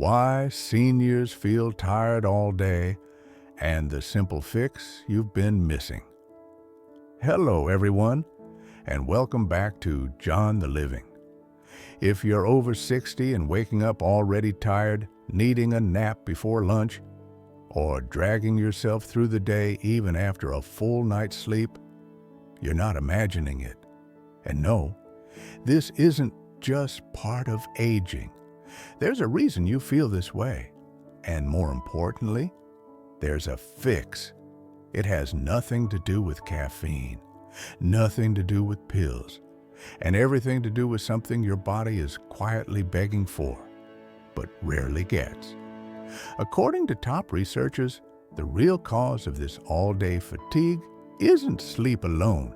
Why seniors feel tired all day and the simple fix you've been missing. Hello, everyone, and welcome back to John the Living. If you're over 60 and waking up already tired, needing a nap before lunch, or dragging yourself through the day even after a full night's sleep, you're not imagining it. And no, this isn't just part of aging. There's a reason you feel this way. And more importantly, there's a fix. It has nothing to do with caffeine, nothing to do with pills, and everything to do with something your body is quietly begging for, but rarely gets. According to top researchers, the real cause of this all-day fatigue isn't sleep alone.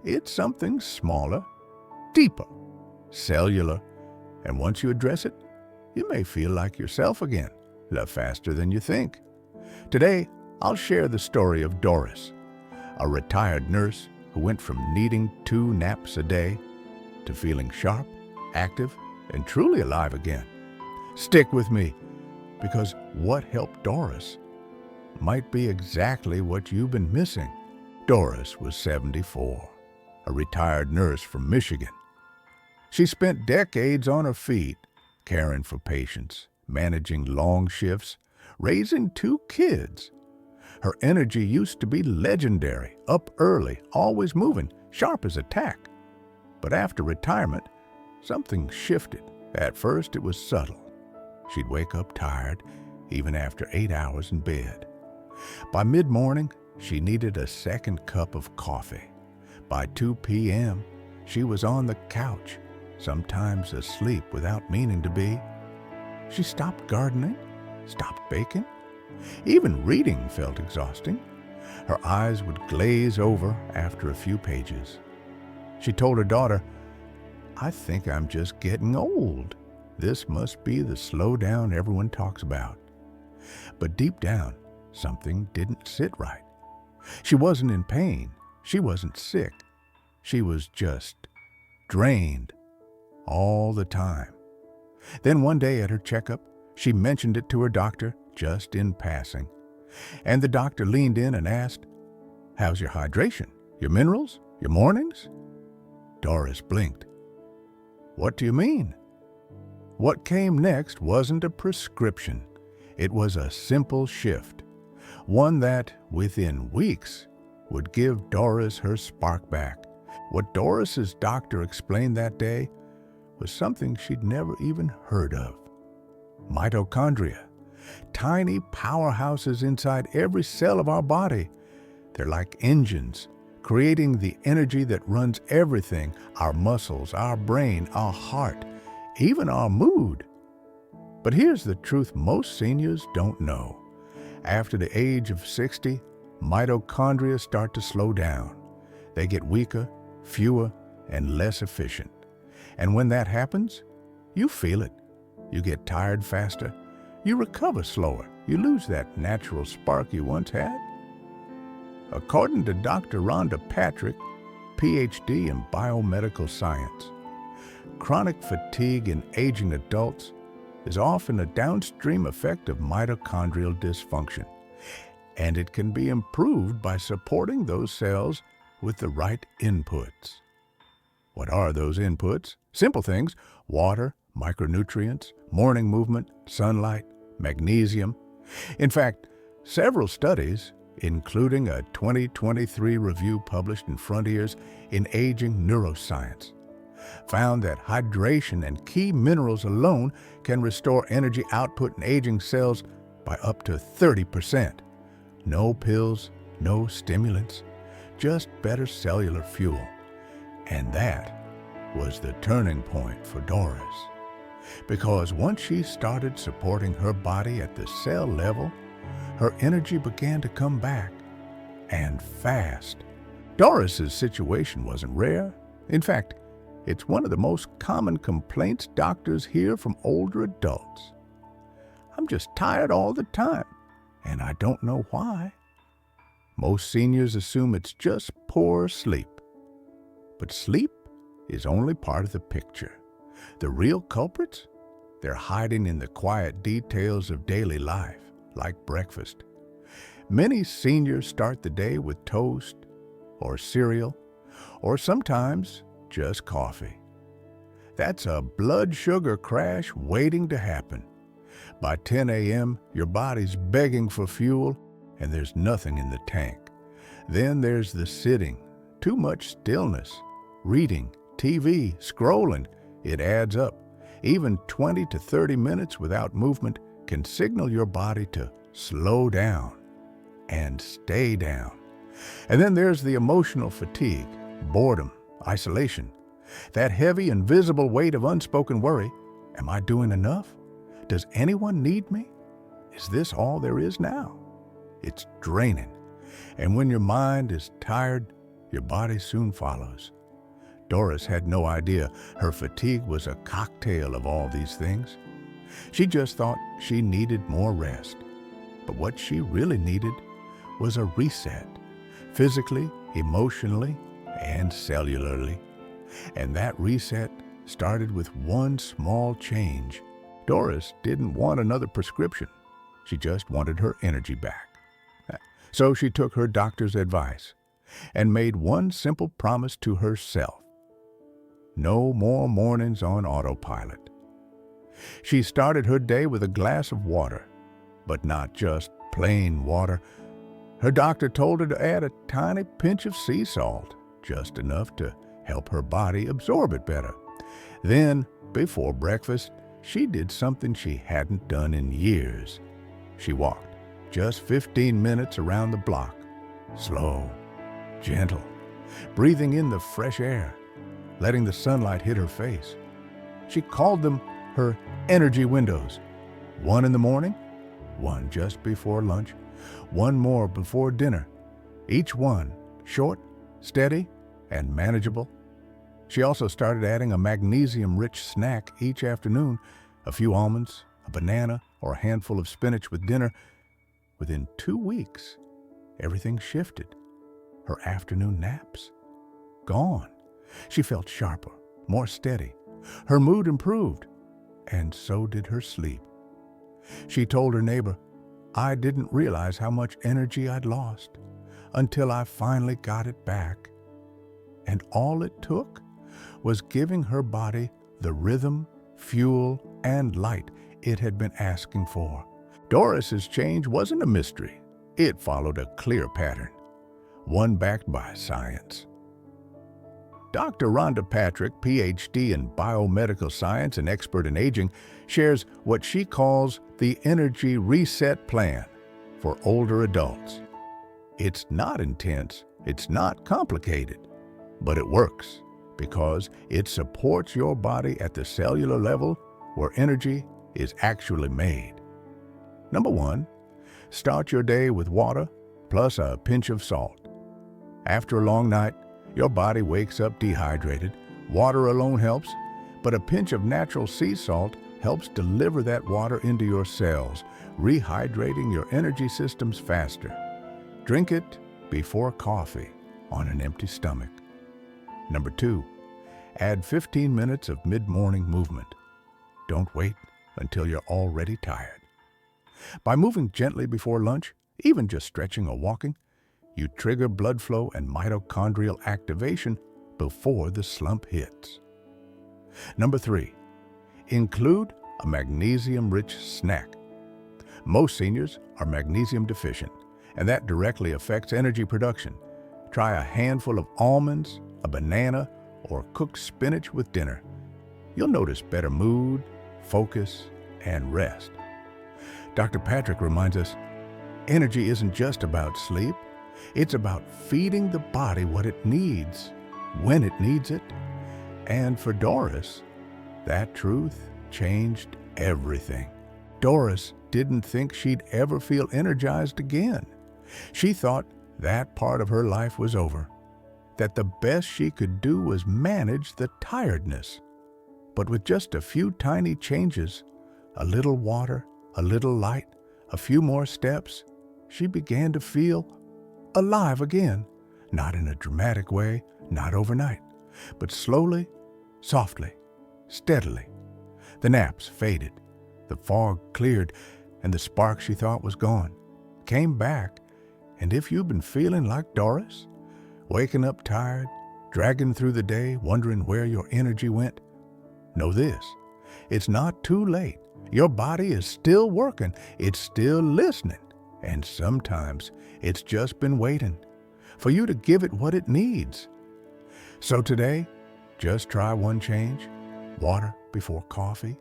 It's something smaller, deeper, cellular, and once you address it, you may feel like yourself again, a lot faster than you think. Today, I'll share the story of Doris, a retired nurse who went from needing 2 naps a day to feeling sharp, active, and truly alive again. Stick with me, because what helped Doris might be exactly what you've been missing. Doris was 74, a retired nurse from Michigan. She spent decades on her feet, caring for patients, managing long shifts, raising 2 kids. Her energy used to be legendary, up early, always moving, sharp as a tack. But after retirement, something shifted. At first, it was subtle. She'd wake up tired, even after 8 hours in bed. By mid-morning, she needed a second cup of coffee. By 2 p.m., she was on the couch, sometimes asleep without meaning to be. She stopped gardening, stopped baking. Even reading felt exhausting. Her eyes would glaze over after a few pages. She told her daughter, "I think I'm just getting old. This must be the slowdown everyone talks about." But deep down, something didn't sit right. She wasn't in pain. She wasn't sick. She was just drained all the time. Then one day at her checkup, she mentioned it to her doctor just in passing. And the doctor leaned in and asked, "How's your hydration? Your minerals? Your mornings?" Doris blinked. "What do you mean?" What came next wasn't a prescription. It was a simple shift, one that, within weeks, would give Doris her spark back. What Doris's doctor explained that day was something she'd never even heard of. Mitochondria, tiny powerhouses inside every cell of our body. They're like engines, creating the energy that runs everything: our muscles, our brain, our heart, even our mood. But here's the truth most seniors don't know. After the age of 60, mitochondria start to slow down. They get weaker, fewer, and less efficient. And when that happens, you feel it. You get tired faster. You recover slower. You lose that natural spark you once had. According to Dr. Rhonda Patrick, PhD in biomedical science, chronic fatigue in aging adults is often a downstream effect of mitochondrial dysfunction, and it can be improved by supporting those cells with the right inputs. What are those inputs? Simple things: water, micronutrients, morning movement, sunlight, magnesium. In fact, several studies, including a 2023 review published in Frontiers in Aging Neuroscience, found that hydration and key minerals alone can restore energy output in aging cells by up to 30%. No pills, no stimulants, just better cellular fuel. And that was the turning point for Doris. Because once she started supporting her body at the cell level, her energy began to come back, and fast. Doris's situation wasn't rare. In fact, it's one of the most common complaints doctors hear from older adults. "I'm just tired all the time, and I don't know why." Most seniors assume it's just poor sleep. But sleep is only part of the picture. The real culprits They're hiding in the quiet details of daily life, like breakfast. Many seniors start the day with toast or cereal, or sometimes just coffee. That's a blood sugar crash waiting to happen. By 10 a.m., your body's begging for fuel, and there's nothing in the tank. Then there's the sitting, too much stillness, reading, TV, scrolling. It adds up. Even 20 to 30 minutes without movement can signal your body to slow down and stay down. And then there's the emotional fatigue, boredom, isolation, that heavy, invisible weight of unspoken worry. Am I doing enough? Does anyone need me? Is this all there is now? It's draining. And when your mind is tired, your body soon follows. Doris had no idea her fatigue was a cocktail of all these things. She just thought she needed more rest. But what she really needed was a reset, physically, emotionally, and cellularly. And that reset started with one small change. Doris didn't want another prescription. She just wanted her energy back. So she took her doctor's advice and made one simple promise to herself. No more mornings on autopilot. She started her day with a glass of water, but not just plain water. Her doctor told her to add a tiny pinch of sea salt, just enough to help her body absorb it better. Then, before breakfast, she did something she hadn't done in years. She walked just 15 minutes around the block, slow, gentle, breathing in the fresh air, letting the sunlight hit her face. She called them her energy windows. One in the morning, one just before lunch, one more before dinner. Each one short, steady, and manageable. She also started adding a magnesium-rich snack each afternoon, a few almonds, a banana, or a handful of spinach with dinner. Within 2 weeks, everything shifted. Her afternoon naps, gone. She felt sharper, more steady. Her mood improved, and so did her sleep. She told her neighbor, "I didn't realize how much energy I'd lost until I finally got it back." And all it took was giving her body the rhythm, fuel, and light it had been asking for. Doris's change wasn't a mystery. It followed a clear pattern, one backed by science. Dr. Rhonda Patrick, PhD in biomedical science and expert in aging, shares what she calls the Energy Reset Plan for older adults. It's not intense, it's not complicated, but it works because it supports your body at the cellular level where energy is actually made. Number 1, start your day with water plus a pinch of salt. After a long night, your body wakes up dehydrated. Water alone helps, but a pinch of natural sea salt helps deliver that water into your cells, rehydrating your energy systems faster. Drink it before coffee on an empty stomach. Number 2, add 15 minutes of mid-morning movement. Don't wait until you're already tired. By moving gently before lunch, even just stretching or walking, you trigger blood flow and mitochondrial activation before the slump hits. Number 3, include a magnesium-rich snack. Most seniors are magnesium deficient, and that directly affects energy production. Try a handful of almonds, a banana, or cooked spinach with dinner. You'll notice better mood, focus, and rest. Dr. Patrick reminds us, energy isn't just about sleep. It's about feeding the body what it needs, when it needs it. And for Doris, that truth changed everything. Doris didn't think she'd ever feel energized again. She thought that part of her life was over, that the best she could do was manage the tiredness. But with just a few tiny changes, a little water, a little light, a few more steps, she began to feel alive again, not in a dramatic way, not overnight, but slowly, softly, steadily. The naps faded, the fog cleared, and the spark she thought was gone came back. And if you've been feeling like Doris, waking up tired, dragging through the day, wondering where your energy went, know this: it's not too late. Your body is still working, it's still listening, and sometimes it's just been waiting for you to give it what it needs. So today, just try one change: water before coffee,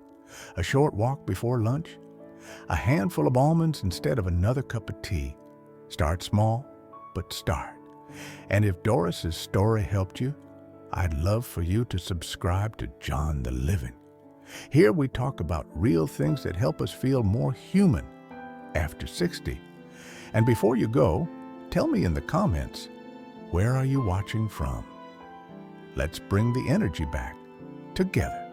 a short walk before lunch, a handful of almonds instead of another cup of tea. Start small, but start. And if Doris's story helped you, I'd love for you to subscribe to John the Living. Here we talk about real things that help us feel more human after 60. And before you go, tell me in the comments, where are you watching from? Let's bring the energy back together.